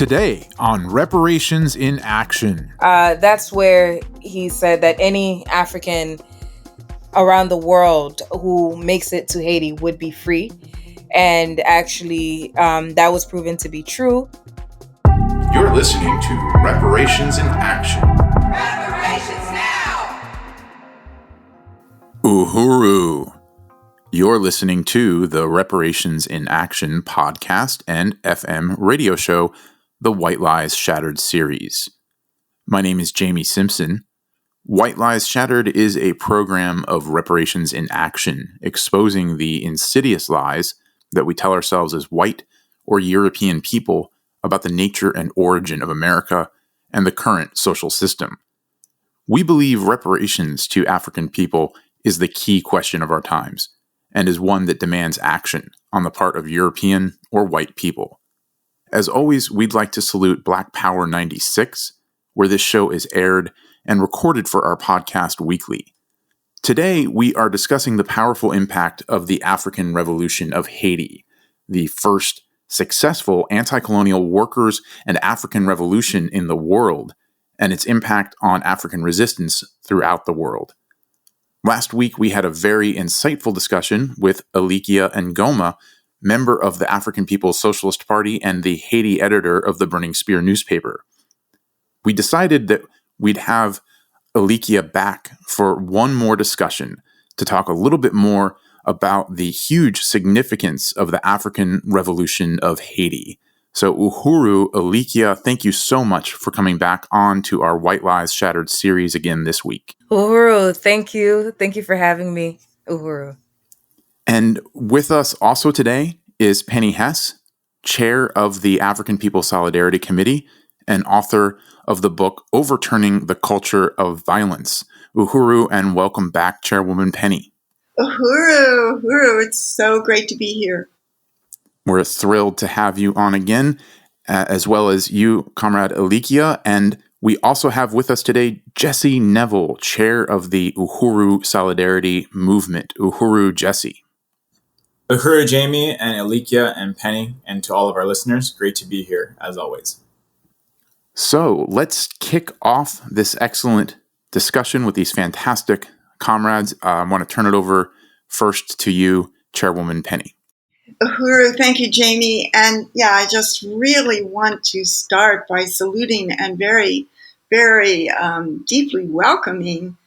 Today on Reparations in Action. That's where he said that any African around the world who makes it to Haiti would be free. And actually, that was proven to be true. You're listening to Reparations in Action. Reparations now! Uhuru. You're listening to the Reparations in Action podcast and FM radio show, the White Lies Shattered series. My name is Jamie Simpson. White Lies Shattered is a program of reparations in action, exposing the insidious lies that we tell ourselves as white or European people about the nature and origin of America and the current social system. We believe reparations to African people is the key question of our times, and is one that demands action on the part of European or white people. As always, we'd like to salute Black Power 96, where this show is aired and recorded for our podcast weekly. Today, we are discussing the powerful impact of the African Revolution of Haiti, the first successful anti-colonial workers and African revolution in the world, and its impact on African resistance throughout the world. Last week, we had a very insightful discussion with Elikya Ngoma, member of the African People's Socialist Party and the Haiti editor of the Burning Spear newspaper. We decided that we'd have Elikya back for one more discussion to talk a little bit more about the huge significance of the African Revolution of Haiti. So Uhuru, Elikya, thank you so much for coming back on to our White Lies Shattered series again this week. Uhuru, thank you. Thank you for having me, Uhuru. And with us also today is Penny Hess, chair of the African People's Solidarity Committee and author of the book Overturning the Culture of Violence. Uhuru, and welcome back, Chairwoman Penny. Uhuru, it's so great to be here. We're thrilled to have you on again, as well as you, Comrade Elikya. And we also have with us today Jesse Neville, chair of the Uhuru Solidarity Movement. Uhuru, Jesse. Uhuru, Jamie, and Elikya and Penny, and to all of our listeners, great to be here, as always. So let's kick off this excellent discussion with these fantastic comrades. I want to turn it over first to you, Chairwoman Penny. Uhuru, thank you, Jamie. And I just really want to start by saluting and very, very deeply welcoming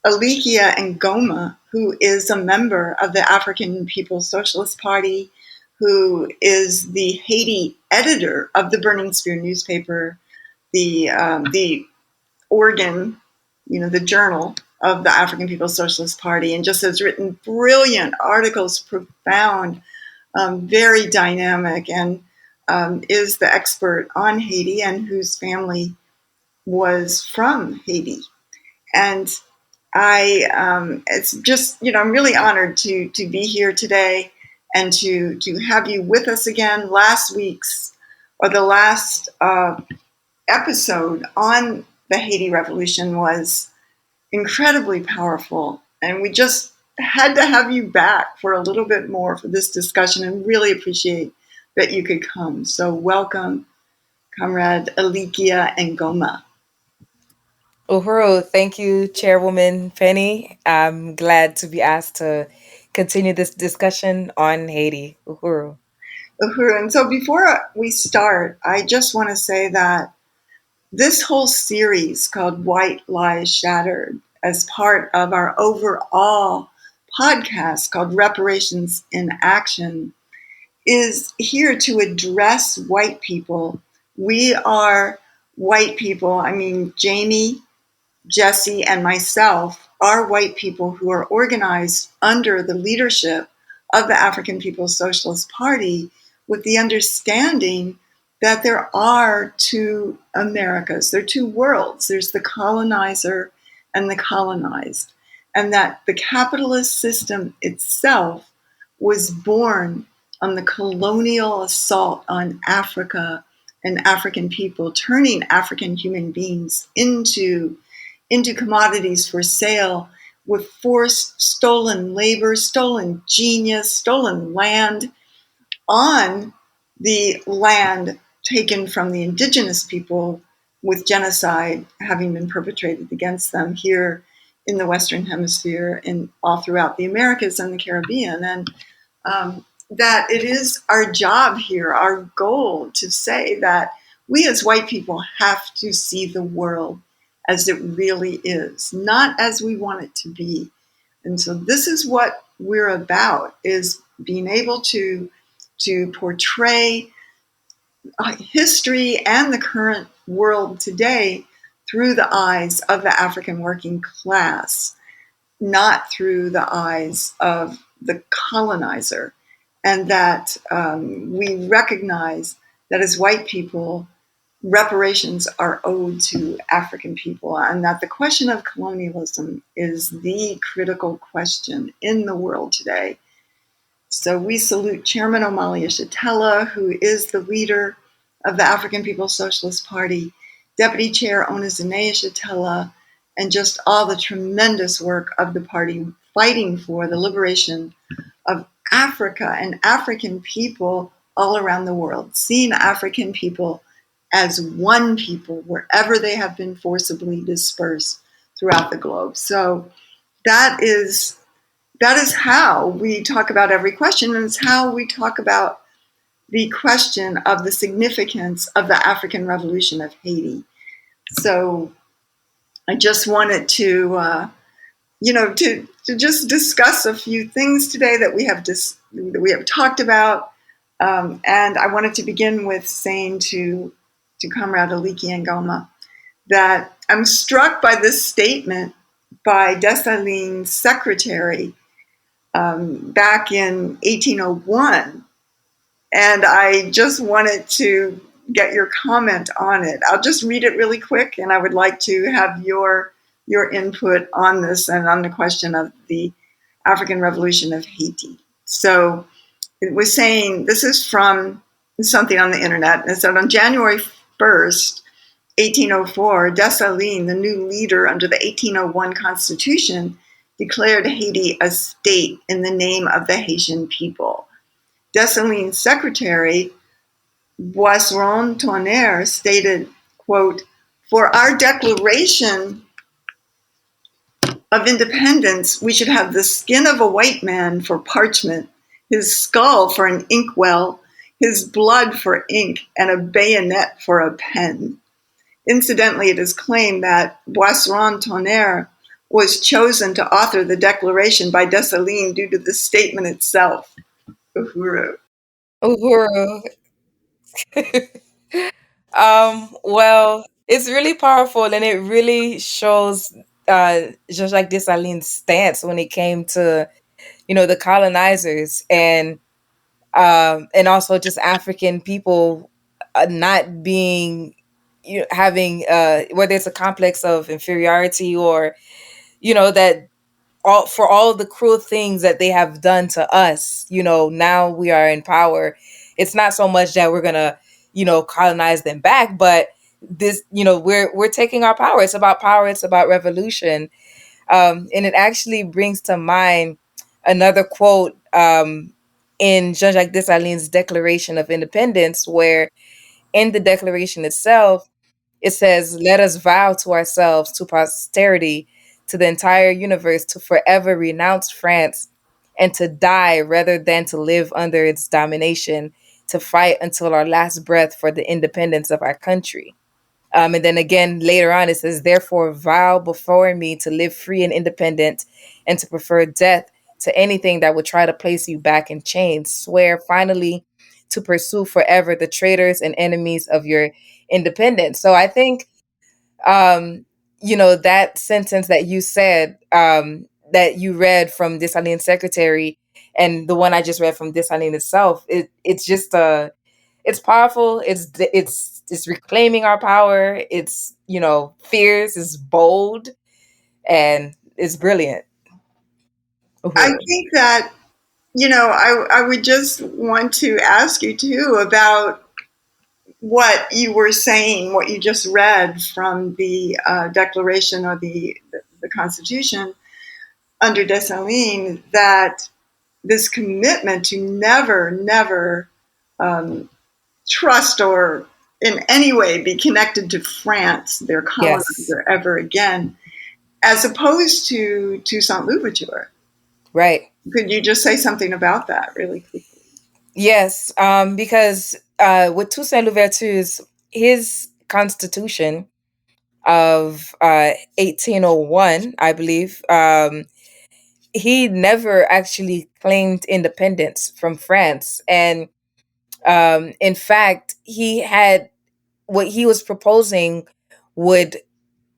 Elikya Ngoma, who is a member of the African People's Socialist Party, who is the Haiti editor of the Burning Spear newspaper, the organ, the journal of the African People's Socialist Party, and just has written brilliant articles, profound, very dynamic, and is the expert on Haiti and whose family was from Haiti. And it's just, I'm really honored to be here today and to have you with us again. The last episode on the Haiti Revolution was incredibly powerful, and we just had to have you back for a little bit more for this discussion, and really appreciate that you could come. So welcome, Comrade Elikya Ngoma. Uhuru, thank you, Chairwoman Penny. I'm glad to be asked to continue this discussion on Haiti. Uhuru. And so before we start, I just want to say that this whole series called White Lies Shattered, as part of our overall podcast called Reparations in Action, is here to address white people. We are white people. I mean, Jamie, Jesse, and myself are white people who are organized under the leadership of the African People's Socialist Party, with the understanding that there are two Americas, there are two worlds. There's the colonizer and the colonized, and that the capitalist system itself was born on the colonial assault on Africa and African people, turning African human beings into commodities for sale with forced stolen labor, stolen genius, stolen land, on the land taken from the indigenous people, with genocide having been perpetrated against them here in the Western Hemisphere and all throughout the Americas and the Caribbean. And that it is our job here, our goal, to say that we as white people have to see the world as it really is, not as we want it to be. And so this is what we're about, is being able to portray history and the current world today through the eyes of the African working class, not through the eyes of the colonizer. And that we recognize that as white people, reparations are owed to African people, and that the question of colonialism is the critical question in the world today. So we salute Chairman Omali Yeshitela, who is the leader of the African People's Socialist Party, Deputy Chair Onizine Yeshitela, and just all the tremendous work of the party fighting for the liberation of Africa and African people all around the world, seeing African people as one people wherever they have been forcibly dispersed throughout the globe. So that is how we talk about every question, and it's how we talk about the question of the significance of the African Revolution of Haiti. So I just wanted to just discuss a few things today that we have talked about, and I wanted to begin with saying to Comrade Elikya Ngoma that I'm struck by this statement by Dessalines' secretary back in 1801, and I just wanted to get your comment on it. I'll just read it really quick, and I would like to have your input on this and on the question of the African Revolution of Haiti. So it was saying, this is from something on the internet, and it said on January 1st, 1804, Dessalines, the new leader under the 1801 Constitution, declared Haiti a state in the name of the Haitian people. Dessalines' secretary, Boisseron Tonnerre, stated, quote, "For our declaration of independence, we should have the skin of a white man for parchment, his skull for an inkwell, his blood for ink, and a bayonet for a pen." Incidentally, it is claimed that Boisseron Tonnerre was chosen to author the declaration by Dessalines due to the statement itself. Uhuru. Uhuru. Well, it's really powerful, and it really shows Jean-Jacques Dessalines' stance when it came to, the colonizers, and also just African people not being, having whether it's a complex of inferiority, or that all of the cruel things that they have done to us. Now we are in power. It's not so much that we're gonna colonize them back, but this, we're taking our power. It's about power. It's about revolution. And it actually brings to mind another quote in Jean-Jacques Dessalines' Declaration of Independence, where in the declaration itself, it says, "Let us vow to ourselves, to posterity, to the entire universe, to forever renounce France and to die rather than to live under its domination, to fight until our last breath for the independence of our country." And then again, later on, it says, "Therefore, vow before me to live free and independent and to prefer death to anything that would try to place you back in chains. Swear finally to pursue forever the traitors and enemies of your independence." So I think, that sentence that you said, that you read from Dessalines' secretary, and the one I just read from Dessalines itself, it's just it's powerful. It's reclaiming our power. It's fierce. It's bold, and it's brilliant. I Uhuru. think that, I would just want to ask you too about what you were saying, what you just read from the Declaration or the Constitution under Dessalines, that this commitment to never, never trust or in any way be connected to France, their Yes. colonizer, ever again, as opposed to Toussaint Louverture. Right. Could you just say something about that really quickly? Yes. Because with Toussaint Louverture's his constitution of 1801, I believe, he never actually claimed independence from France. And in fact, he had what he was proposing would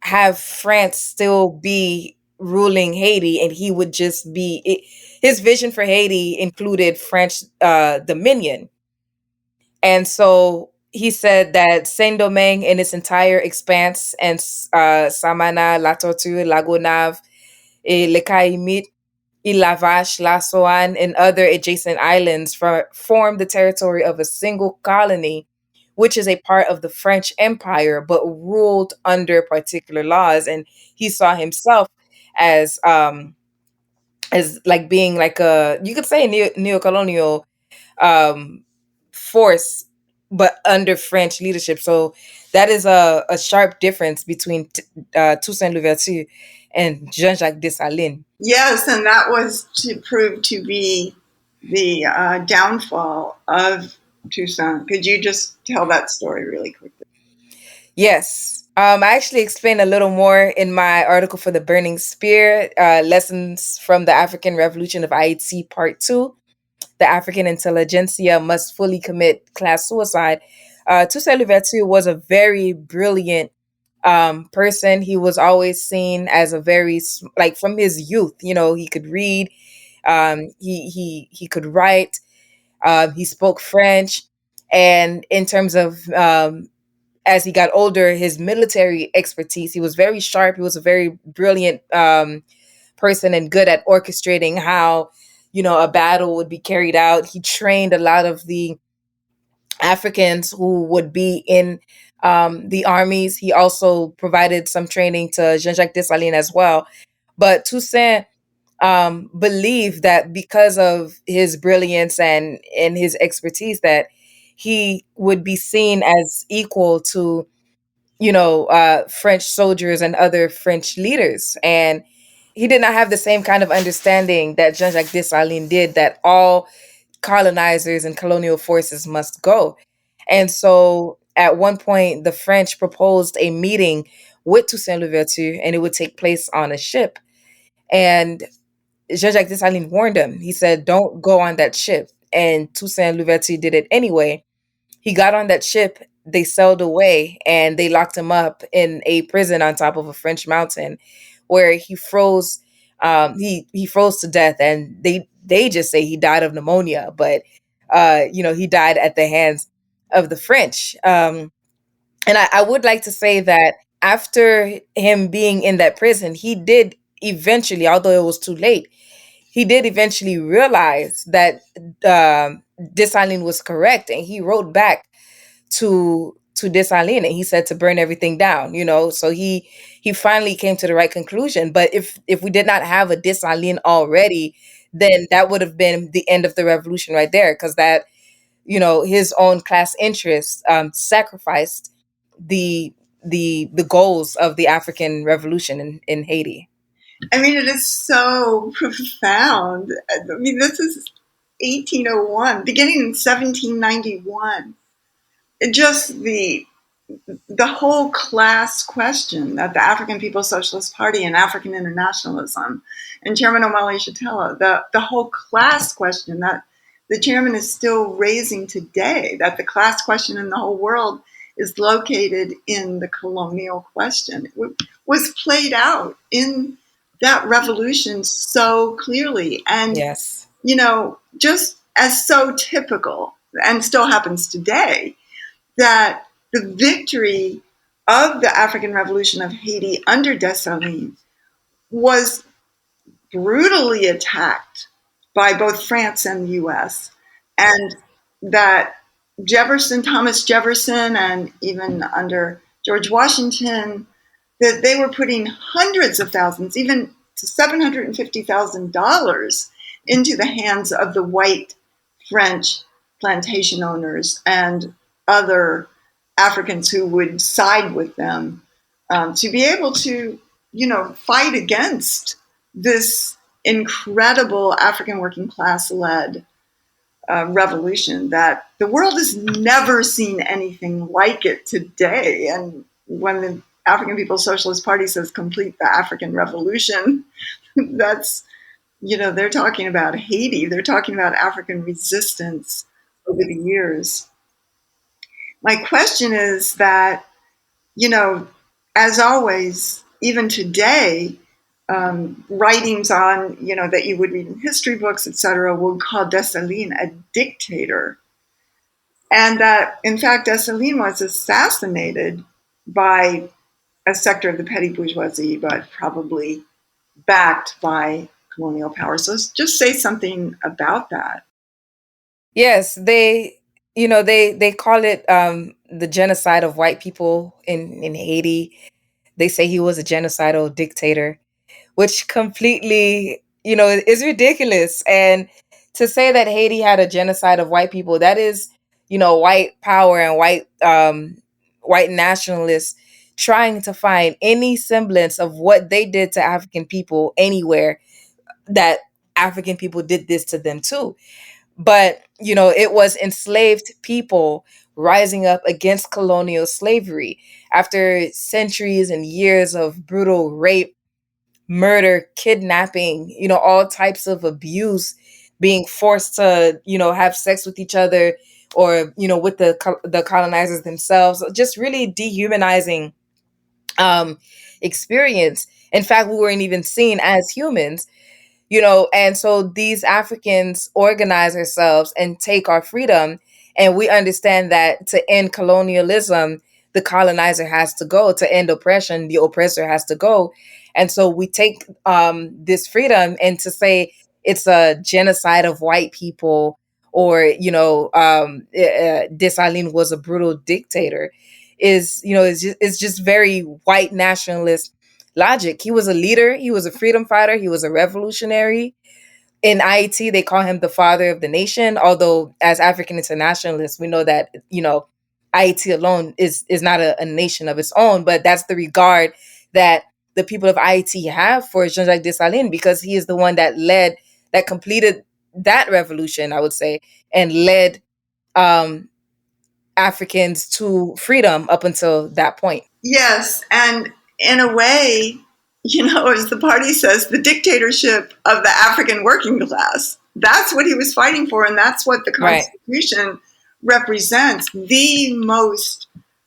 have France still be ruling Haiti, and he would just be his vision for Haiti included French dominion. And so he said that Saint Domingue in its entire expanse, and Samana, La Tortue, La Gonave, Le Caïmite, Ile La Vache, La Soane, and other adjacent islands form the territory of a single colony, which is a part of the French Empire, but ruled under particular laws. And he saw himself as like being like a, you could say, a neo-colonial um, force, but under French leadership. So that is a sharp difference between Toussaint Louverture and Jean-Jacques Dessalines. Yes, and that was to prove to be the downfall of Toussaint. Could you just tell that story really quickly? Yes. I actually explained a little more in my article for the Burning Spear, Lessons from the African Revolution of Haiti, Part 2. The African intelligentsia must fully commit class suicide. Toussaint Louverture was a very brilliant person. He was always seen as a very, like, from his youth, he could read, he could write, he spoke French. And in terms of as he got older, his military expertise, he was very sharp. He was a very brilliant person and good at orchestrating how, a battle would be carried out. He trained a lot of the Africans who would be in the armies. He also provided some training to Jean-Jacques Dessalines as well. But Toussaint believed that because of his brilliance and his expertise, that he would be seen as equal to French soldiers and other French leaders. And he did not have the same kind of understanding that Jean-Jacques Dessalines did, that all colonizers and colonial forces must go. And so at one point, the French proposed a meeting with Toussaint Louverture, and it would take place on a ship. And Jean-Jacques Dessalines warned him. He said, "Don't go on that ship." And Toussaint Louverture did it anyway. He got on that ship, they sailed away, and they locked him up in a prison on top of a French mountain where he froze. He froze to death, and they just say he died of pneumonia, but he died at the hands of the French. And I would like to say that after him being in that prison, he did eventually, although it was too late, he did eventually realize that Dessalines was correct, and he wrote back to Dessalines, and he said to burn everything down. So he finally came to the right conclusion. But if we did not have a Dessalines already, then that would have been the end of the revolution right there, because that his own class interests sacrificed the goals of the African Revolution in Haiti. I mean, it is so profound. I mean, this is 1801, beginning in 1791. Just the whole class question that the African People's Socialist Party and African internationalism and Chairman Omali Shatella, the whole class question that the chairman is still raising today, that the class question in the whole world is located in the colonial question, it was played out in that revolution so clearly. And, Yes. just as so typical, and still happens today, that the victory of the African Revolution of Haiti under Dessalines was brutally attacked by both France and the US, and that Thomas Jefferson, and even under George Washington, that they were putting hundreds of thousands, even to $750,000 into the hands of the white French plantation owners and other Africans who would side with them, to be able to, fight against this incredible African working class led revolution that the world has never seen anything like it today. And when the African People's Socialist Party says complete the African Revolution, that's, they're talking about Haiti. They're talking about African resistance over the years. My question is that, as always, even today, writings on, that you would read in history books, etc., would call Dessalines a dictator. And that, in fact, Dessalines was assassinated by a sector of the petty bourgeoisie, but probably backed by colonial power. So just say something about that. Yes, they call it the genocide of white people in Haiti. They say he was a genocidal dictator, which completely, is ridiculous. And to say that Haiti had a genocide of white people, that is, white power and white nationalists trying to find any semblance of what they did to African people anywhere, that African people did this to them too. But, it was enslaved people rising up against colonial slavery after centuries and years of brutal rape, murder, kidnapping, all types of abuse, being forced to, have sex with each other, or, with the colonizers themselves, just really dehumanizing experience. In fact, we weren't even seen as humans. And so these Africans organize ourselves and take our freedom. And we understand that to end colonialism, the colonizer has to go. To end oppression, the oppressor has to go. And so we take this freedom, and to say it's a genocide of white people, or, Dessalines was a brutal dictator, is just very white nationalist logic. He was a leader. He was a freedom fighter. He was a revolutionary. In Haiti, they call him the father of the nation. Although, as African internationalists, we know that Haiti alone is not a nation of its own. But that's the regard that the people of Haiti have for Jean-Jacques Dessalines, because he is the one that completed that revolution, I would say, and led um, Africans to freedom up until that point. Yes, and in a way, as the party says, the dictatorship of the African working class. That's what he was fighting for, and that's what the Constitution represents. The most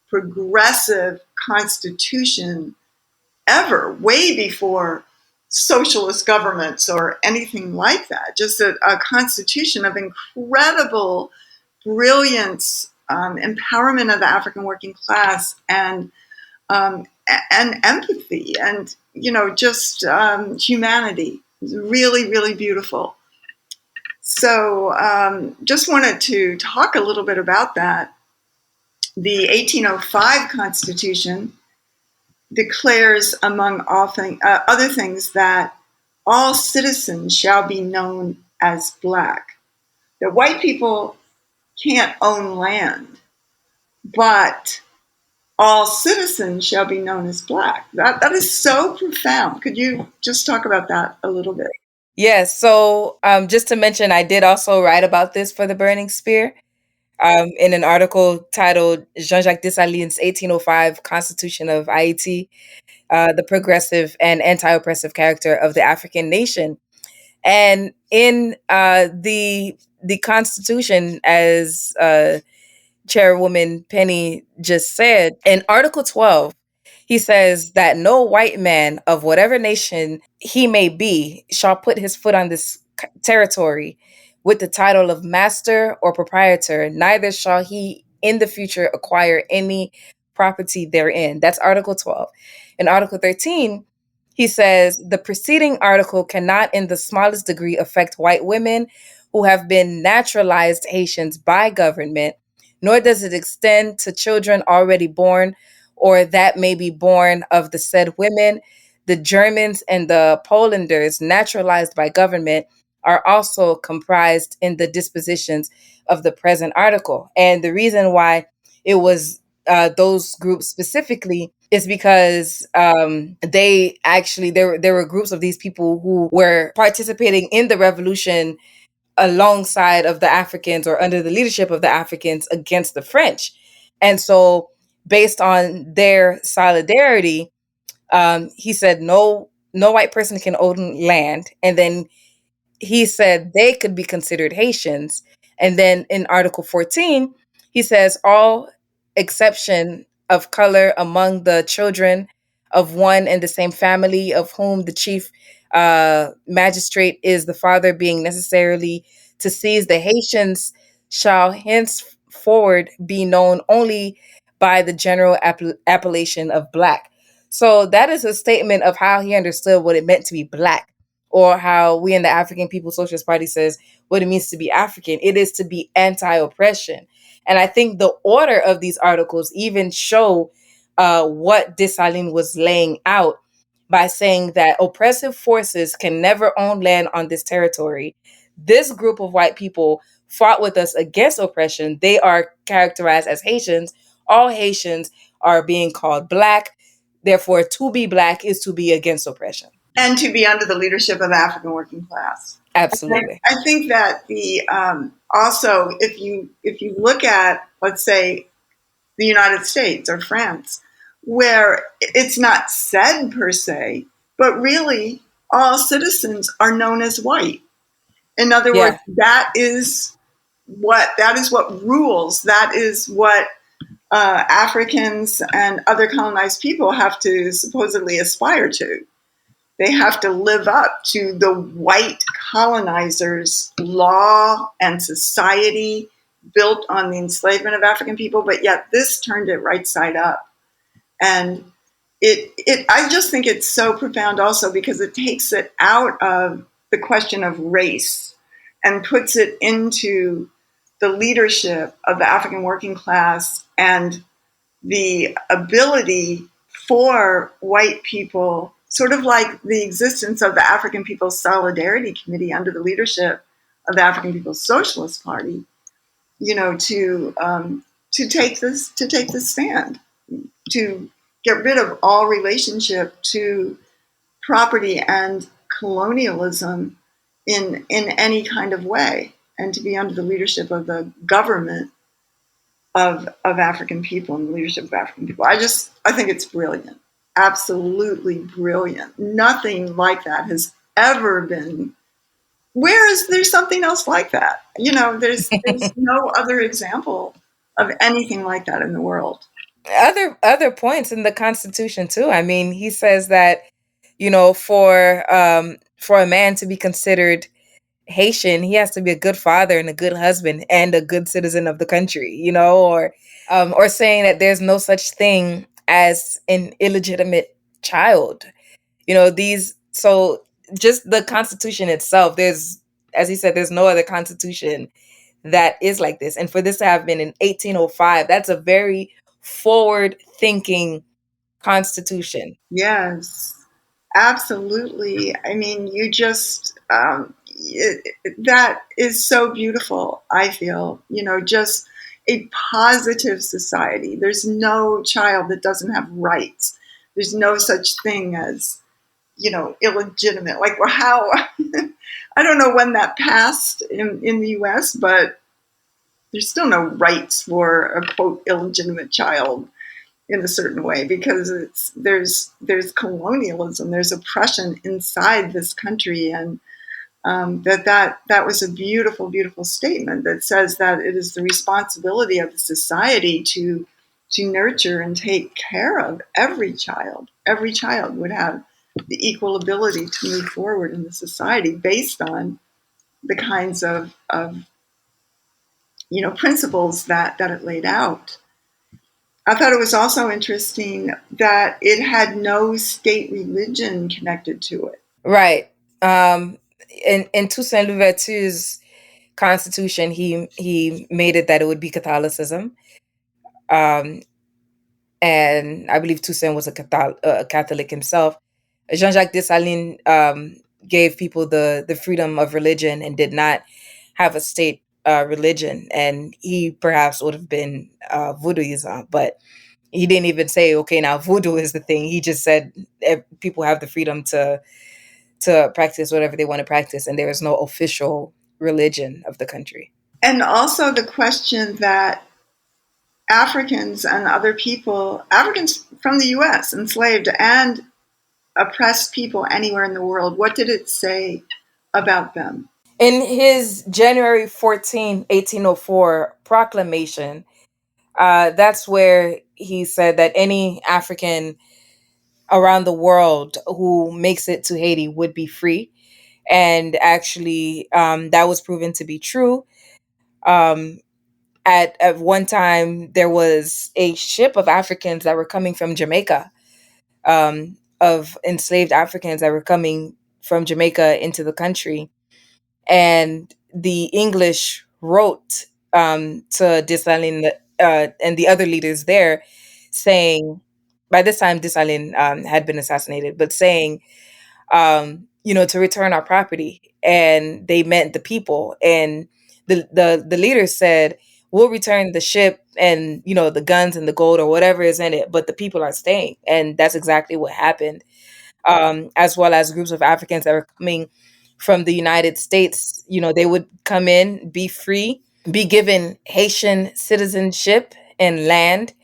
progressive constitution ever, way before socialist governments or anything like that. Just a constitution of incredible brilliance, empowerment of the African working class, and empathy, and just humanity. It's really, really beautiful. So just wanted to talk a little bit about that. The 1805 Constitution declares, among all other things, that all citizens shall be known as Black. That white people can't own land, but all citizens shall be known as Black. That is so profound. Could you just talk about that a little bit? Yes. So just to mention, I did also write about this for the Burning Spear in an article titled Jean-Jacques Dessalines' 1805 Constitution of Haiti, the progressive and anti-oppressive character of the African nation. And in the Constitution, as Chairwoman Penny just said, in Article 12, he says that no white man of whatever nation he may be shall put his foot on this territory with the title of master or proprietor, neither shall he in the future acquire any property therein. That's Article 12. In Article 13, he says the preceding article cannot in the smallest degree affect white women who have been naturalized Haitians by government, nor does it extend to children already born or that may be born of the said women. The Germans and the Polanders naturalized by government are also comprised in the dispositions of the present article. And the reason why it was those groups specifically is because they actually there were groups of these people who were participating in the revolution alongside of the Africans or under the leadership of the Africans against the French. And so based on their solidarity, he said no white person can own land. And then he said they could be considered Haitians. And then in Article 14, he says all exception of color among the children of one and the same family of whom the chief magistrate is the father being necessarily to seize the Haitians shall henceforward be known only by the general appellation of black. So that is a statement of how he understood what it meant to be black, or how we in the African People's Socialist Party says what it means to be African. It is to be anti-oppression. And I think the order of these articles even show what Dessalines was laying out by saying that oppressive forces can never own land on this territory. This group of white people fought with us against oppression. They are characterized as Haitians. All Haitians are being called black. Therefore, to be black is to be against oppression. And to be under the leadership of the African working class. Absolutely. I think that the also, if you look at, let's say, the United States or France, where it's not said per se, but really all citizens are known as white. In other words, that is what rules. That is what Africans and other colonized people have to supposedly aspire to. They have to live up to the white colonizers' law and society built on the enslavement of African people, but yet this turned it right side up. And I just think it's so profound also because it takes it out of the question of race and puts it into the leadership of the African working class and the ability for white people, sort of like the existence of the African People's Solidarity Committee under the leadership of the African People's Socialist Party, to take this stand, to get rid of all relationship to property and colonialism in any kind of way, and to be under the leadership of the government of African people and the leadership of African people. I think it's brilliant. Absolutely brilliant. Nothing like that has ever been. There's something else like that? There's no other example of anything like that in the world. Other points in the Constitution too. I mean, he says that for a man to be considered Haitian, he has to be a good father and a good husband and a good citizen of the country, or saying that there's no such thing as an illegitimate child. So just the Constitution itself, as he said, there's no other constitution that is like this. And for this to have been in 1805, that's a very forward thinking constitution. Yes, absolutely. I mean, you just, that is so beautiful, I feel, just a positive society. There's no child that doesn't have rights. There's no such thing as, illegitimate. Like, well, how, I don't know when that passed in the US, but there's still no rights for a, quote, illegitimate child in a certain way, because there's colonialism, there's oppression inside this country, and that was a beautiful, beautiful statement that says that it is the responsibility of the society to nurture and take care of every child. Every child would have the equal ability to move forward in the society based on the kinds of principles that it laid out. I thought it was also interesting that it had no state religion connected to it. Right. In Toussaint Louverture's constitution, he made it that it would be Catholicism. And I believe Toussaint was a Catholic himself. Jean-Jacques Dessalines gave people the freedom of religion and did not have a state religion, and he perhaps would have been voodooism, but he didn't even say, okay, now voodoo is the thing. He just said people have the freedom to practice whatever they want to practice, and there is no official religion of the country. And also the question that Africans and other people, Africans from the US, enslaved and oppressed people anywhere in the world, what did it say about them? In his January 14, 1804 proclamation, that's where he said that any African around the world who makes it to Haiti would be free. And actually, that was proven to be true. Um, at one time, there was a ship of Africans that were coming from Jamaica, of enslaved Africans that were coming from Jamaica into the country. And the English wrote to Dessalines and the other leaders there, saying, by this time Dessalines had been assassinated, but saying, to return our property, and they meant the people. And the leaders said, "We'll return the ship and the guns and the gold or whatever is in it, but the people are staying." And that's exactly what happened. As well as groups of Africans that were coming from the United States, they would come in, be free, be given Haitian citizenship and land.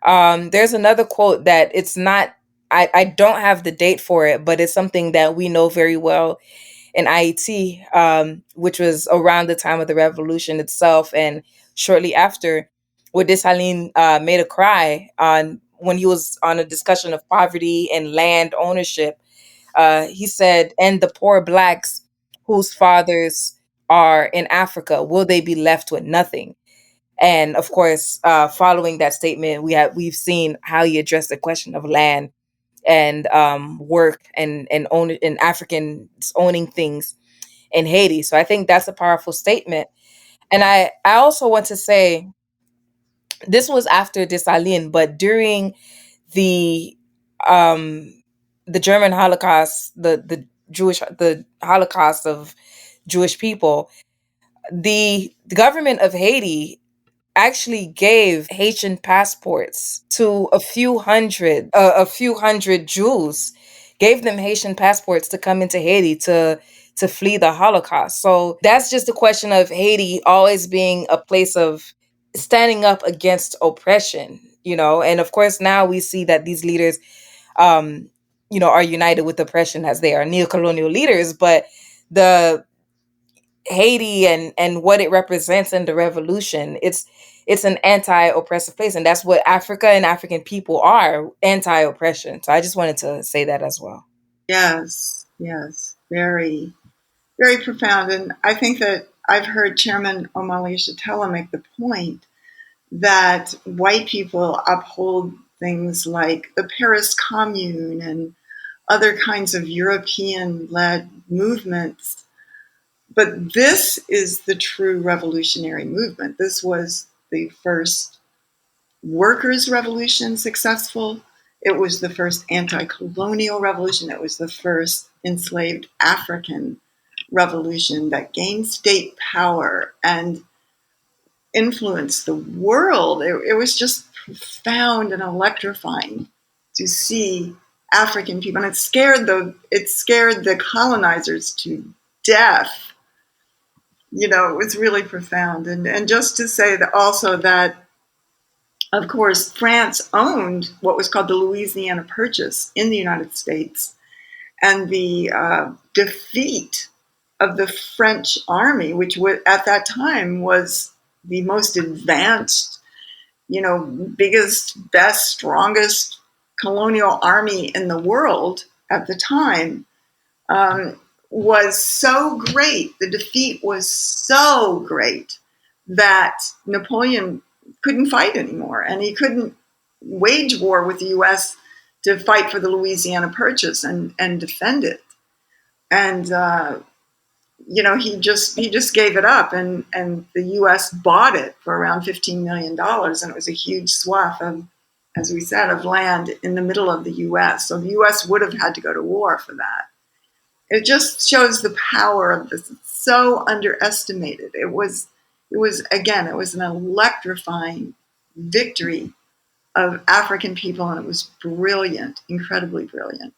There's another quote that it's not, I don't have the date for it, but it's something that we know very well in Haiti, which was around the time of the revolution itself and shortly after, where Dessalines made a cry on when he was on a discussion of poverty and land ownership. He said, "And the poor blacks whose fathers are in Africa, will they be left with nothing?" And of course, following that statement, we've seen how he addressed the question of land and work and own and Africans owning things in Haiti. So I think that's a powerful statement. And I also want to say this was after Dessalines, but during the um, the German Holocaust, the Holocaust of Jewish people, the government of Haiti actually gave Haitian passports to a few hundred Jews, gave them Haitian passports to come into Haiti to flee the Holocaust. So that's just a question of Haiti always being a place of standing up against oppression, and of course now we see that these leaders are united with oppression as they are neo-colonial leaders, but the Haiti and what it represents in the revolution, it's an anti-oppressive place, and that's what Africa and African people are, anti-oppression. So I just wanted to say that as well. Yes, yes, very, very profound. And I think that I've heard Chairman Omali Yeshitela make the point that white people uphold things like the Paris Commune and other kinds of European-led movements. But this is the true revolutionary movement. This was the first workers' revolution successful. It was the first anti-colonial revolution. It was the first enslaved African revolution that gained state power and influenced the world. It was just profound and electrifying to see African people, and it scared the colonizers to death. It was really profound. And just to say that also that, of course, France owned what was called the Louisiana Purchase in the United States, and the defeat of the French army, which at that time was the most advanced, biggest, best, strongest colonial army in the world at the time, was so great. The defeat was so great that Napoleon couldn't fight anymore, and he couldn't wage war with the U.S. to fight for the Louisiana Purchase and defend it. And he just gave it up, and the U.S. bought it for around $15 million, and it was a huge swath of, as we said, of land in the middle of the U.S. So the U.S. would have had to go to war for that. It just shows the power of this. It's so underestimated. It was it was an electrifying victory of African people, and it was brilliant, incredibly brilliant.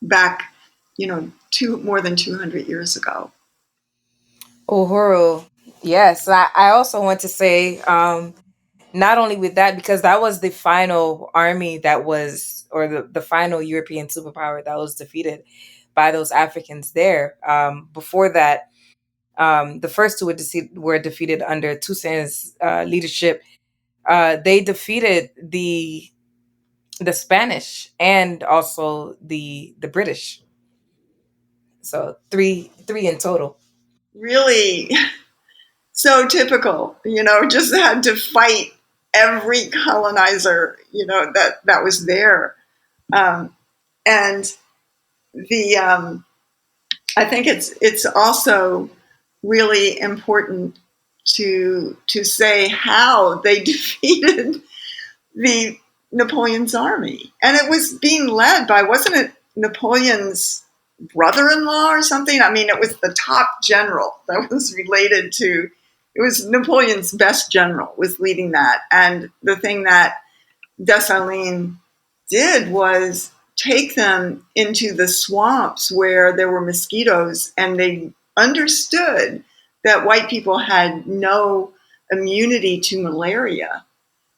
Back, more than 200 years ago. Uhuru. Yes, I also want to say, not only with that, because that was the final army that was, or the final European superpower that was defeated by those Africans there. Before that, the first two were defeated under Toussaint's leadership. They defeated the Spanish and also the British. So three in total. Really, so typical. Just had to fight every colonizer. That was there, and the I think it's also really important to say how they defeated the Napoleon's army, and it was being led by, wasn't it Napoleon's brother-in-law or something? I mean, it was the top general that was related to. It was Napoleon's best general was leading that, and the thing that Dessalines did was take them into the swamps where there were mosquitoes, and they understood that white people had no immunity to malaria,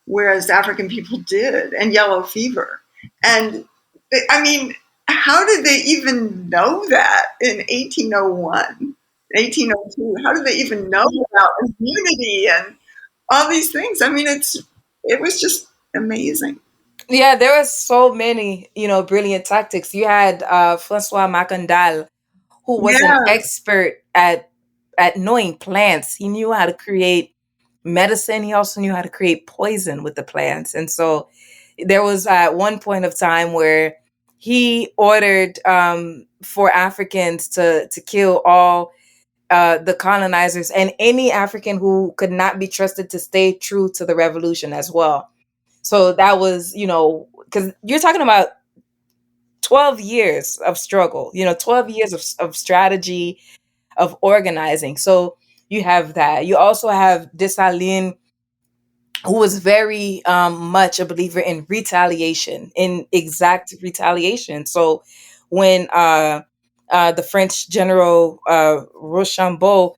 whereas African people did, and yellow fever. And I mean, how did they even know that in 1801, 1802? How did they even know about immunity and all these things? I mean, it was just amazing. Yeah, there were so many, brilliant tactics. You had Francois Macandal, who was an Yeah, expert at knowing plants. He knew how to create medicine. He also knew how to create poison with the plants. And so there was at one point of time where he ordered for Africans to kill all the colonizers and any African who could not be trusted to stay true to the revolution as well. So that was, because you're talking about 12 years of struggle, 12 years of strategy, of organizing. So you have that. You also have Dessalines, who was very much a believer in retaliation, in exact retaliation. So when the French general Rochambeau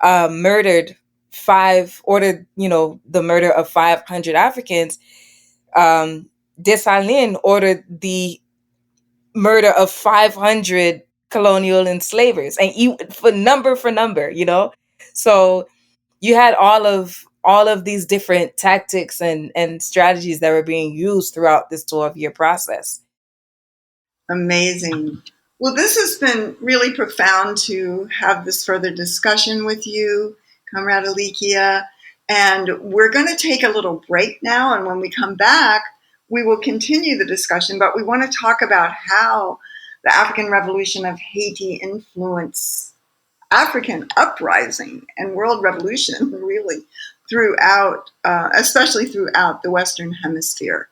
ordered, the murder of 500 Africans, Dessalines ordered the murder of 500 colonial enslavers, and for number, So you had all of these different tactics and strategies that were being used throughout this 12-year process. amazing. Well, this has been really profound to have this further discussion with you, Comrade Elikya. And we're going to take a little break now. And when we come back, we will continue the discussion. But we want to talk about how the African Revolution of Haiti influenced African uprising and world revolution, really, throughout, especially throughout the Western Hemisphere.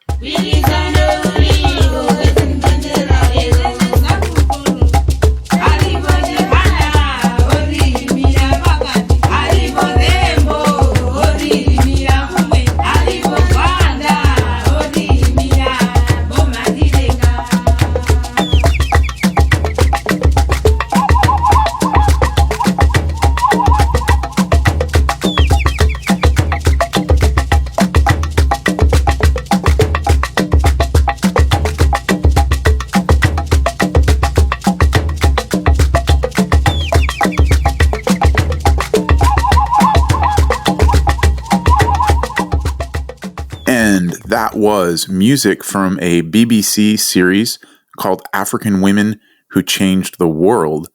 That was music from a BBC series called African Women Who Changed the World.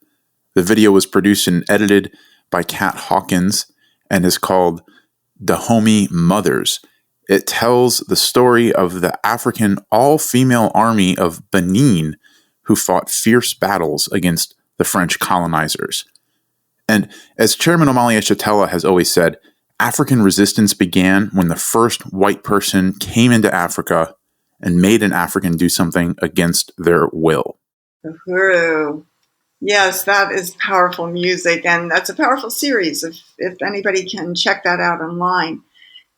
The video was produced and edited by Kat Hawkins and is called Dahomey Mothers. It tells the story of the African all-female army of Benin who fought fierce battles against the French colonizers. And as Chairman Omali Yeshitela has always said, African resistance began when the first white person came into Africa and made an African do something against their will. Uhuru. Yes, that is powerful music, and that's a powerful series. If anybody can check that out online.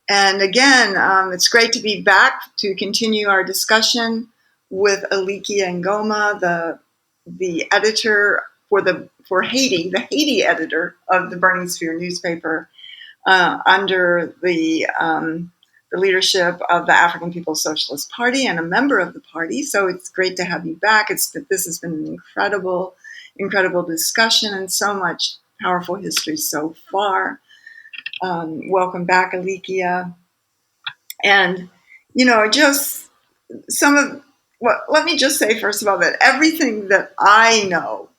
And again, it's great to be back to continue our discussion with Elikya Ngoma, the editor for Haiti, the Haiti editor of the Burning Spear newspaper, under the leadership of the African People's Socialist Party and a member of the party. So it's great to have you back. This has been an incredible discussion and so much powerful history so far. Welcome back, Elikya. And, just some of let me just say, first of all, that everything that I know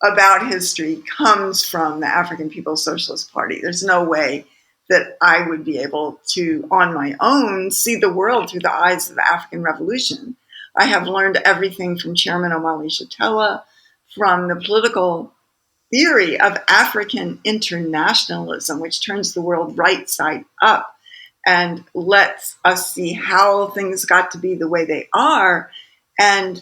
about history comes from the African People's Socialist Party. There's no way that I would be able to, on my own, see the world through the eyes of the African Revolution. I have learned everything from Chairman Omali Shatella, from the political theory of African internationalism, which turns the world right side up and lets us see how things got to be the way they are, and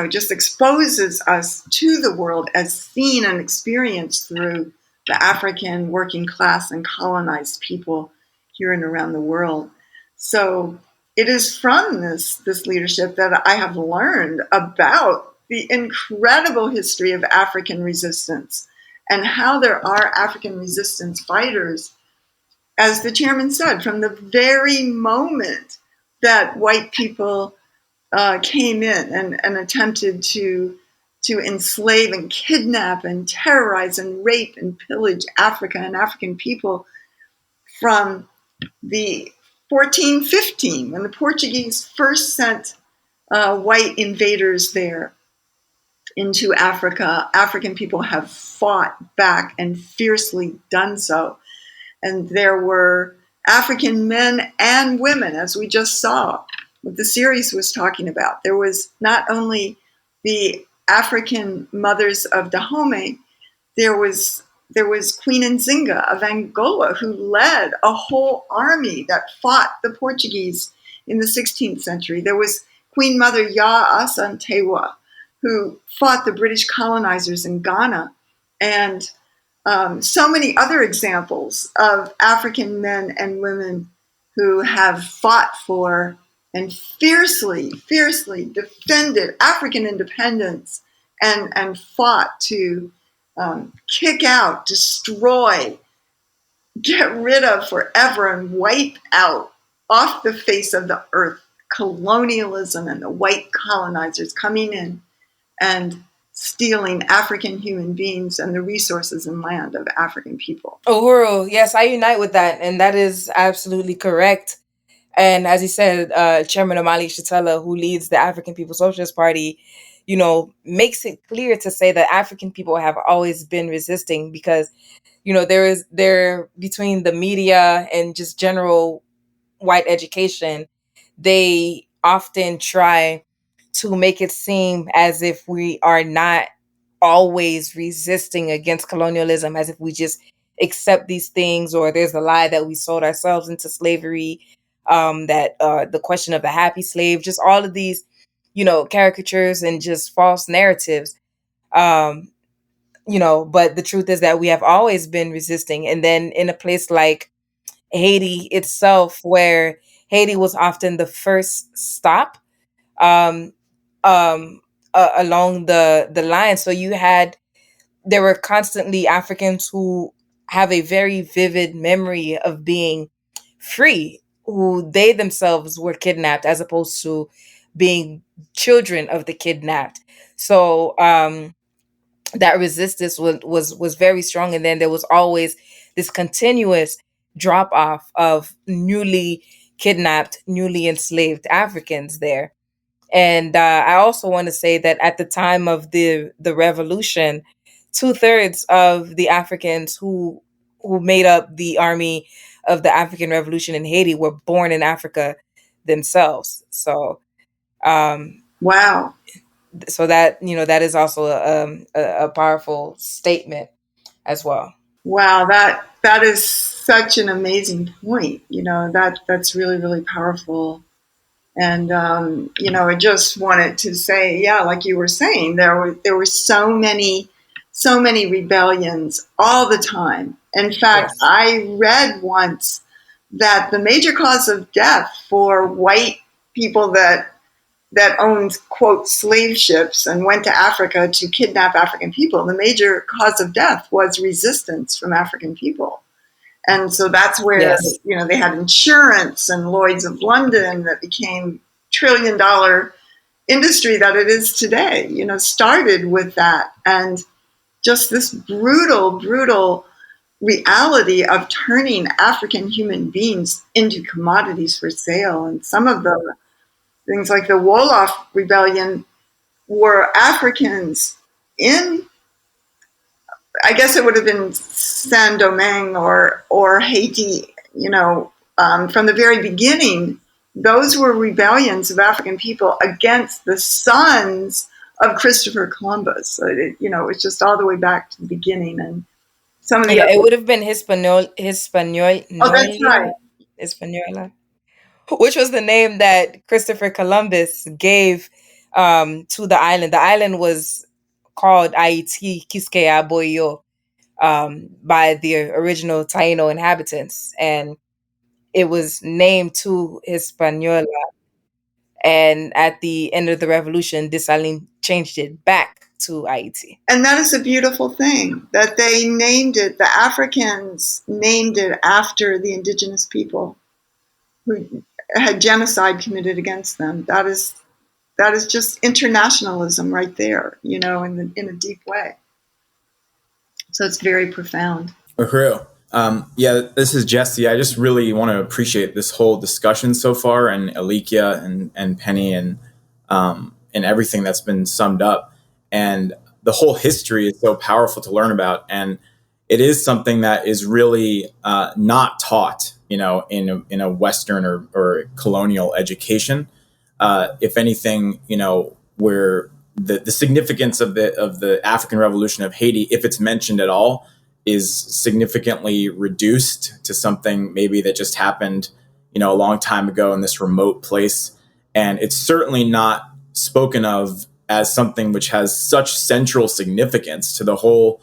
just exposes us to the world as seen and experienced through the African working class and colonized people here and around the world. So it is from this leadership that I have learned about the incredible history of African resistance and how there are African resistance fighters, as the chairman said, from the very moment that white people came in and attempted to enslave and kidnap and terrorize and rape and pillage Africa and African people from the 1415, when the Portuguese first sent white invaders there into Africa. African people have fought back and fiercely done so. And there were African men and women, as we just saw, what the series was talking about. There was not only the African mothers of Dahomey, there was Queen Nzinga of Angola, who led a whole army that fought the Portuguese in the 16th century. There was Queen Mother Ya Asantewa, who fought the British colonizers in Ghana, and so many other examples of African men and women who have fought for and fiercely defended African independence and fought to kick out, destroy, get rid of forever, and wipe out off the face of the earth colonialism and the white colonizers coming in and stealing African human beings and the resources and land of African people. Uhuru, yes, I unite with that, and that is absolutely correct. And as he said, Chairman Omali Shatella, who leads the African People's Socialist Party, makes it clear to say that African people have always been resisting, because, there between the media and just general white education, they often try to make it seem as if we are not always resisting against colonialism, as if we just accept these things, or there's a lie that we sold ourselves into slavery, that the question of the happy slave, just all of these, caricatures and just false narratives. Um, but the truth is that we have always been resisting. And then in a place like Haiti itself, where Haiti was often the first stop, um, along the line. So there were constantly Africans who have a very vivid memory of being free, who they themselves were kidnapped, as opposed to being children of the kidnapped. So that resistance was very strong, and then there was always this continuous drop off of newly kidnapped, newly enslaved Africans there. And I also want to say that at the time of the revolution, 2/3 of the Africans who made up the army of the African Revolution in Haiti were born in Africa themselves. So, um, Wow. so that that is also a powerful statement as well. Wow, that is such an amazing point. That's really powerful. And I just wanted to say, yeah, like you were saying, there were so many rebellions all the time. In fact, Yes. I read once that the major cause of death for white people that owned, quote, slave ships and went to Africa to kidnap African people, the major cause of death was resistance from African people. And so that's where, Yes. they had insurance and Lloyd's of London that became $1 trillion industry that it is today, started with that. And just this brutal reality of turning African human beings into commodities for sale. And some of the things like the Wolof Rebellion were Africans in, I guess it would have been Saint Domingue or Haiti, from the very beginning. Those were rebellions of African people against the sons of Christopher Columbus. So it's just all the way back to the beginning. And some of the Yeah, other. it would have been Oh, that's right. Hispaniola, which was the name that Christopher Columbus gave to the island. The island was called Haiti Quisqueya Boyo by the original Taino inhabitants, and it was named to Hispaniola. And at the end of the revolution, Dessalines changed it back to Haiti. And that is a beautiful thing that they named it, the Africans named it after the indigenous people who had genocide committed against them. That is just internationalism right there, in a deep way. So it's very profound. Uhuru. Yeah, this is Jesse. I just really want to appreciate this whole discussion so far, and Elikya and Penny and everything that's been summed up. And the whole history is so powerful to learn about, and it is something that is really not taught, in a Western or colonial education. If anything, where the significance of the African Revolution of Haiti, if it's mentioned at all, is significantly reduced to something maybe that just happened, a long time ago in this remote place. And it's certainly not spoken of as something which has such central significance to the whole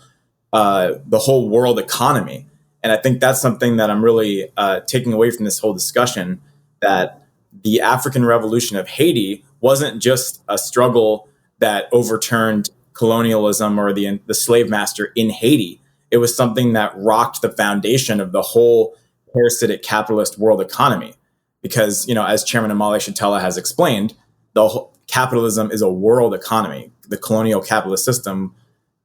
world economy. And I think that's something that I'm really taking away from this whole discussion, that the African Revolution of Haiti wasn't just a struggle that overturned colonialism or the slave master in Haiti. It was something that rocked the foundation of the whole parasitic capitalist world economy. Because, as Chairman Amale Shatella has explained, capitalism is a world economy. The colonial capitalist system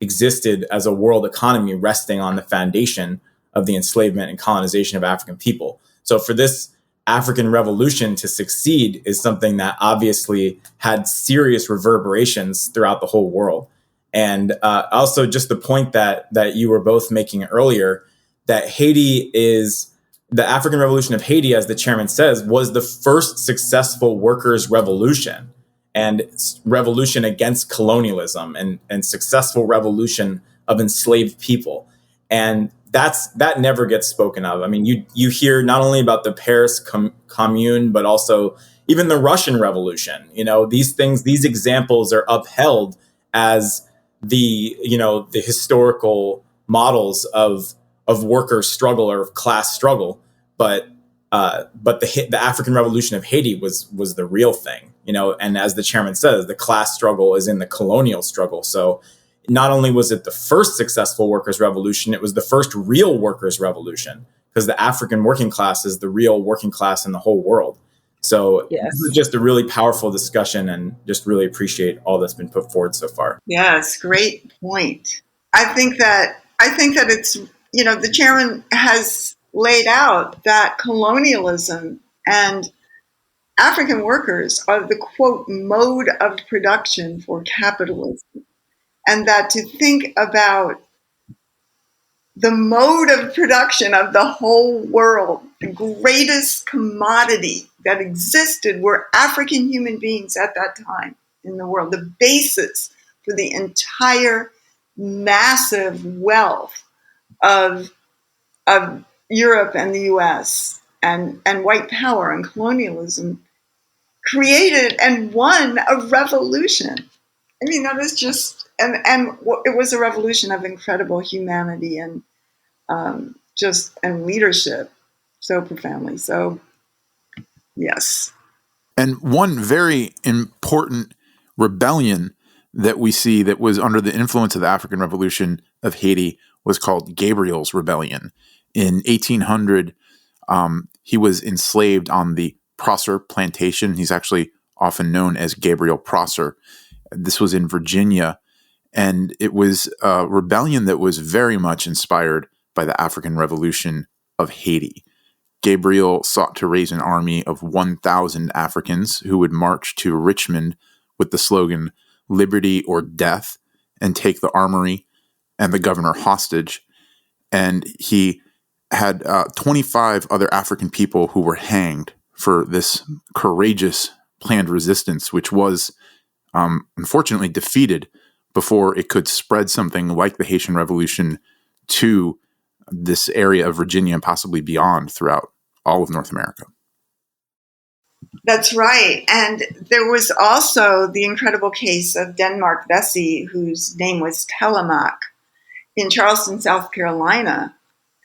existed as a world economy resting on the foundation of the enslavement and colonization of African people. So for this African revolution to succeed is something that obviously had serious reverberations throughout the whole world. And also just the point that you were both making earlier, that Haiti is the African Revolution of Haiti, as the chairman says, was the first successful workers' revolution and revolution against colonialism and successful revolution of enslaved people. And that never gets spoken of. I mean, you hear not only about the Paris Commune, but also even the Russian Revolution. These examples are upheld as the historical models of worker struggle or of class struggle, but the African Revolution of Haiti was the real thing, and as the chairman says, the class struggle is in the colonial struggle. So not only was it the first successful workers' revolution, it was the first real workers' revolution, because the African working class is the real working class in the whole world. So Yes. This is just a really powerful discussion, and just really appreciate all that's been put forward so far. Yes, great point. I think that it's, the chairman has laid out that colonialism and African workers are the, quote, mode of production for capitalism. And that to think about the mode of production of the whole world, the greatest commodity that existed were African human beings at that time in the world, the basis for the entire massive wealth of Europe and the US and white power and colonialism created and won a revolution. I mean, that is just, and it was a revolution of incredible humanity and and leadership, so profoundly. So, yes. And one very important rebellion that we see that was under the influence of the African Revolution of Haiti was called Gabriel's Rebellion. In 1800, he was enslaved on the Prosser plantation. He's actually often known as Gabriel Prosser. This was in Virginia, and it was a rebellion that was very much inspired by the African Revolution of Haiti. Gabriel sought to raise an army of 1,000 Africans who would march to Richmond with the slogan, "Liberty or Death," and take the armory and the governor hostage. And he had 25 other African people who were hanged for this courageous planned resistance, which was unfortunately defeated before it could spread something like the Haitian Revolution to this area of Virginia and possibly beyond throughout all of North America. That's right. And there was also the incredible case of Denmark Vesey, whose name was Telemaque, in Charleston, South Carolina.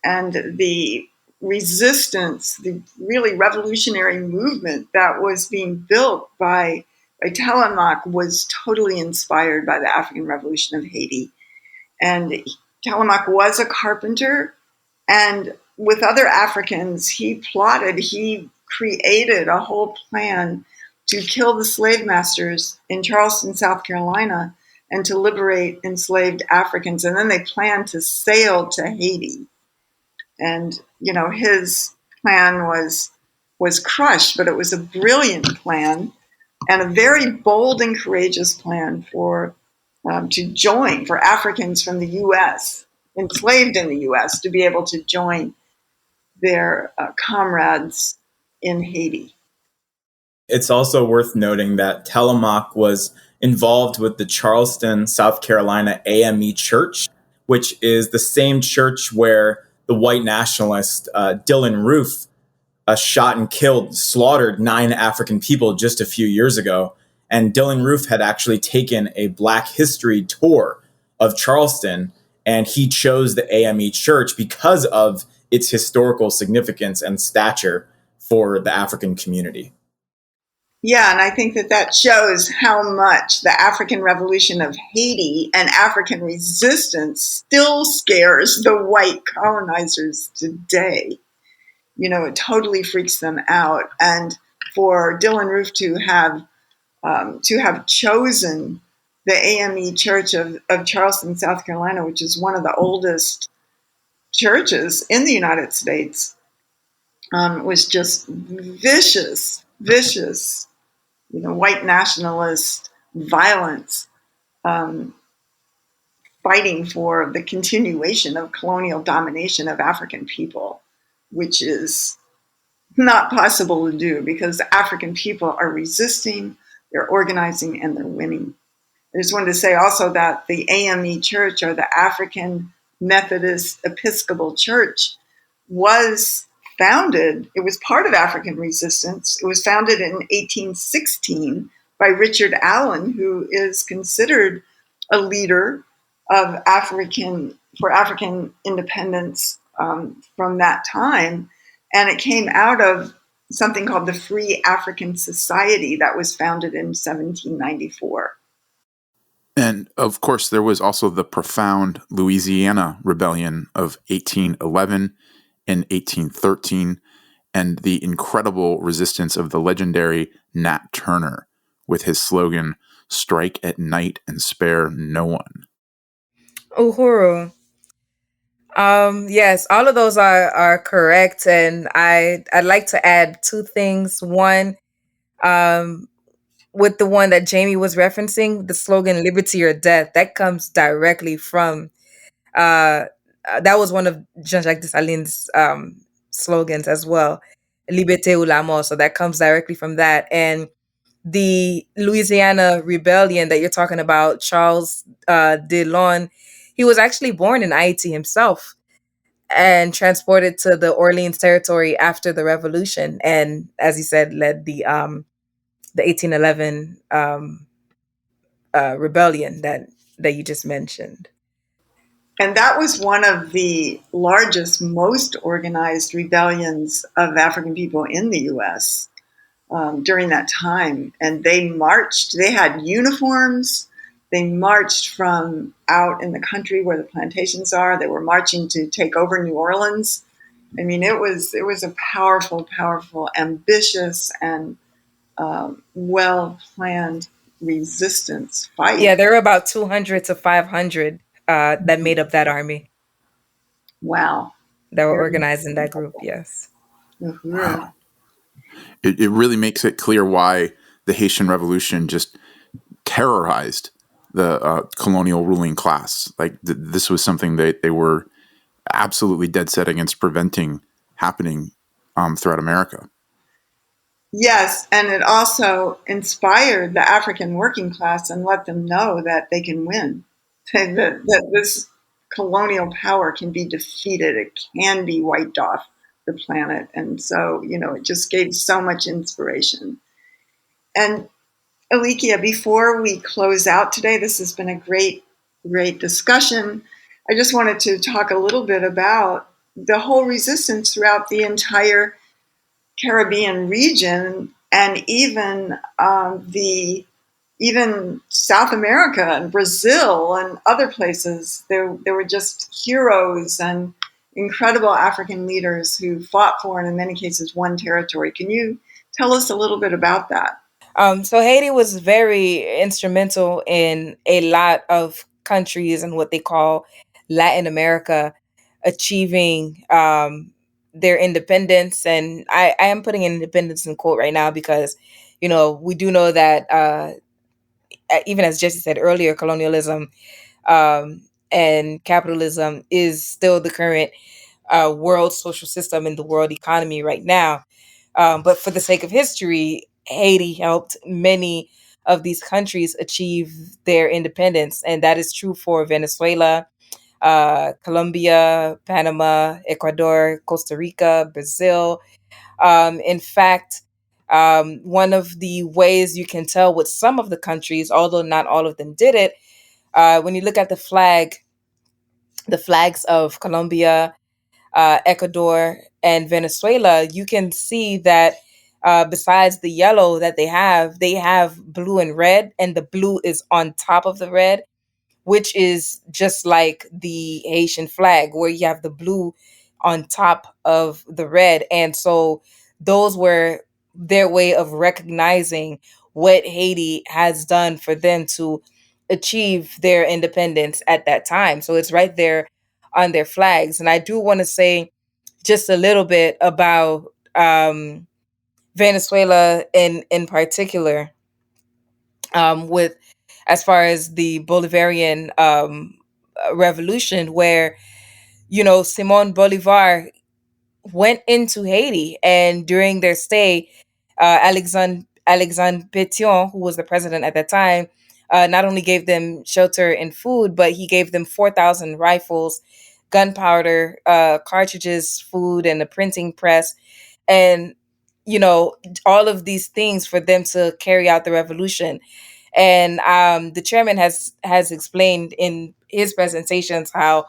And the resistance, the really revolutionary movement that was being built by Telemaque was totally inspired by the African Revolution of Haiti. And Telemaque was a carpenter, and with other Africans, he created a whole plan to kill the slave masters in Charleston, South Carolina, and to liberate enslaved Africans. And then they planned to sail to Haiti. And, his plan was crushed, but it was a brilliant plan and a very bold and courageous plan for Africans from the U.S., enslaved in the U.S., to be able to join their comrades in Haiti. It's also worth noting that Telemaque was involved with the Charleston, South Carolina AME Church, which is the same church where the white nationalist Dylann Roof shot and slaughtered 9 African people just a few years ago. And Dylann Roof had actually taken a Black History tour of Charleston, and he chose the AME Church because of its historical significance and stature for the African community. Yeah, and I think that shows how much the African Revolution of Haiti and African resistance still scares the white colonizers today. It totally freaks them out. And for Dylann Roof to have chosen the AME Church of Charleston, South Carolina, which is one of the oldest churches in the United States, was just vicious, white nationalist violence, fighting for the continuation of colonial domination of African people, which is not possible to do because African people are resisting, they're organizing, and they're winning. I just wanted to say also that the AME Church, or the African Methodist Episcopal Church, was founded, it was part of African resistance. It was founded in 1816 by Richard Allen, who is considered a leader of African independence from that time. And it came out of something called the Free African Society that was founded in 1794. And of course, there was also the profound Louisiana Rebellion of 1811 and 1813, and the incredible resistance of the legendary Nat Turner with his slogan, "Strike at night and spare no one." Uhuru. Yes, all of those are correct, and I'd like to add 2 things. One, with the one that Jamie was referencing, the slogan "Liberty or Death," that comes directly from that was one of Jean-Jacques Dessalines' slogans as well, "Liberté ou la mort." So that comes directly from that. And the Louisiana Rebellion that you're talking about, Charles Dillon, he was actually born in Haiti himself and transported to the Orleans territory after the revolution. And as he said, led the the 1811 rebellion that you just mentioned. And that was one of the largest, most organized rebellions of African people in the U.S. During that time. And they marched, they had uniforms. They marched from out in the country where the plantations are. They were marching to take over New Orleans. I mean, it was a powerful, powerful, ambitious, and well-planned resistance fight. Yeah, there were about 200 to 500 that made up that army. Wow. That were organized in that group, yes. Mm-hmm. Wow. It really makes it clear why the Haitian Revolution just terrorized the colonial ruling class. Like this was something that they were absolutely dead set against preventing happening throughout America. Yes, and it also inspired the African working class and let them know that they can win, that this colonial power can be defeated, it can be wiped off the planet. And so, it just gave so much inspiration. And Elikya, before we close out today, this has been a great, great discussion. I just wanted to talk a little bit about the whole resistance throughout the entire Caribbean region, and even even South America and Brazil and other places. There were just heroes and incredible African leaders who fought for, and in many cases, won territory. Can you tell us a little bit about that? So Haiti was very instrumental in a lot of countries and what they call Latin America achieving their independence. And I am putting independence in quote right now because, we do know that even as Jesse said earlier, colonialism and capitalism is still the current world social system in the world economy right now. But for the sake of history, Haiti helped many of these countries achieve their independence. And that is true for Venezuela, Colombia, Panama, Ecuador, Costa Rica, Brazil. In fact, one of the ways you can tell with some of the countries, although not all of them did it, when you look at the flags of Colombia, Ecuador, and Venezuela, you can see that besides the yellow that they have blue and red, and the blue is on top of the red, which is just like the Haitian flag, where you have the blue on top of the red. And so those were their way of recognizing what Haiti has done for them to achieve their independence at that time. So it's right there on their flags. And I do want to say just a little bit about Venezuela in particular, with as far as the Bolivarian revolution, where Simon Bolivar went into Haiti, and during their stay, Alexandre Pétion, who was the president at that time, not only gave them shelter and food, but he gave them 4,000 rifles, gunpowder, cartridges, food, and a printing press, and all of these things for them to carry out the revolution. And the chairman has explained in his presentations how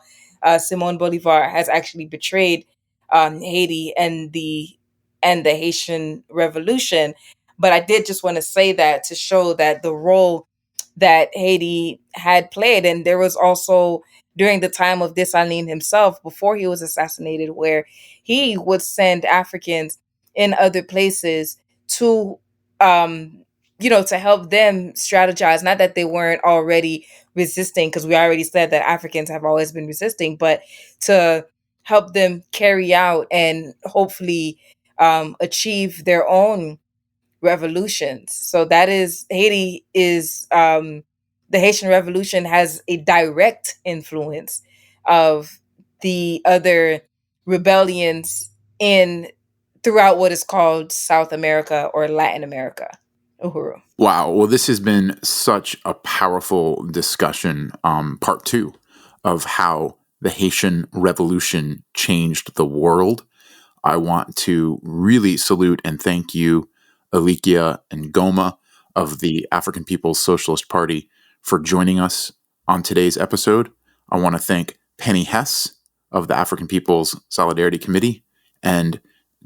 Simon Bolivar has actually betrayed Haiti and the Haitian Revolution. But I did just want to say that to show that the role that Haiti had played, and there was also during the time of Dessalines himself, before he was assassinated, where he would send Africans in other places to to help them strategize. Not that they weren't already resisting, because we already said that Africans have always been resisting, but to help them carry out and hopefully achieve their own revolutions. So that is Haiti is the Haitian Revolution has a direct influence of the other rebellions in throughout what is called South America or Latin America. Uhuru. Wow. Well, this has been such a powerful discussion, part two of how the Haitian Revolution changed the world. I want to really salute and thank you, Elikya Ngoma of the African People's Socialist Party for joining us on today's episode. I want to thank Penny Hess of the African People's Solidarity Committee and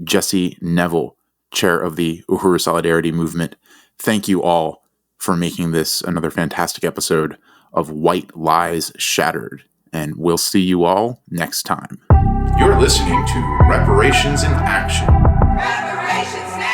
Jesse Neville, chair of the Uhuru Solidarity Movement. Thank you all for making this another fantastic episode of White Lies Shattered, and we'll see you all next time. You're listening to Reparations in Action. Reparations now!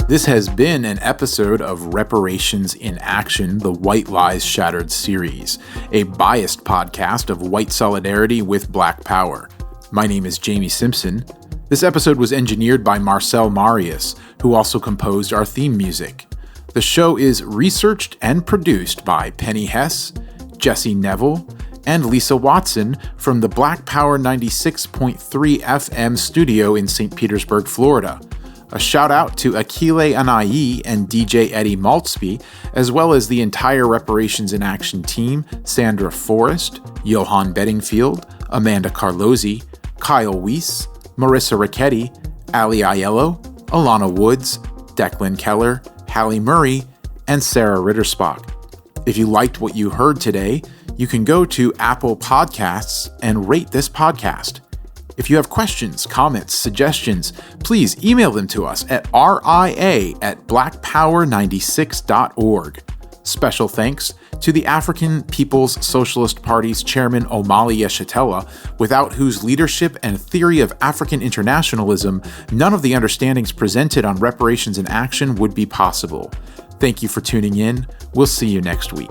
This has been an episode of Reparations in Action, the White Lies Shattered series, a biased podcast of white solidarity with Black power. My name is Jamie Simpson. This episode was engineered by Marcel Marius, who also composed our theme music. The show is researched and produced by Penny Hess, Jesse Neville, and Lisa Watson from the Black Power 96.3 FM studio in St. Petersburg, Florida. A shout out to Akile Anayi and DJ Eddie Maltzby, as well as the entire Reparations in Action team, Sandra Forrest, Johan Bedingfield, Amanda Carlozzi, Kyle Weiss, Marissa Ricchetti, Ali Aiello, Alana Woods, Declan Keller, Hallie Murray, and Sarah Rittersbach. If you liked what you heard today, you can go to Apple Podcasts and rate this podcast. If you have questions, comments, suggestions, please email them to us at ria@blackpower96.org. Special thanks to the African People's Socialist Party's chairman Omali Yeshitela, without whose leadership and theory of African internationalism, none of the understandings presented on Reparations in Action would be possible. Thank you for tuning in. We'll see you next week.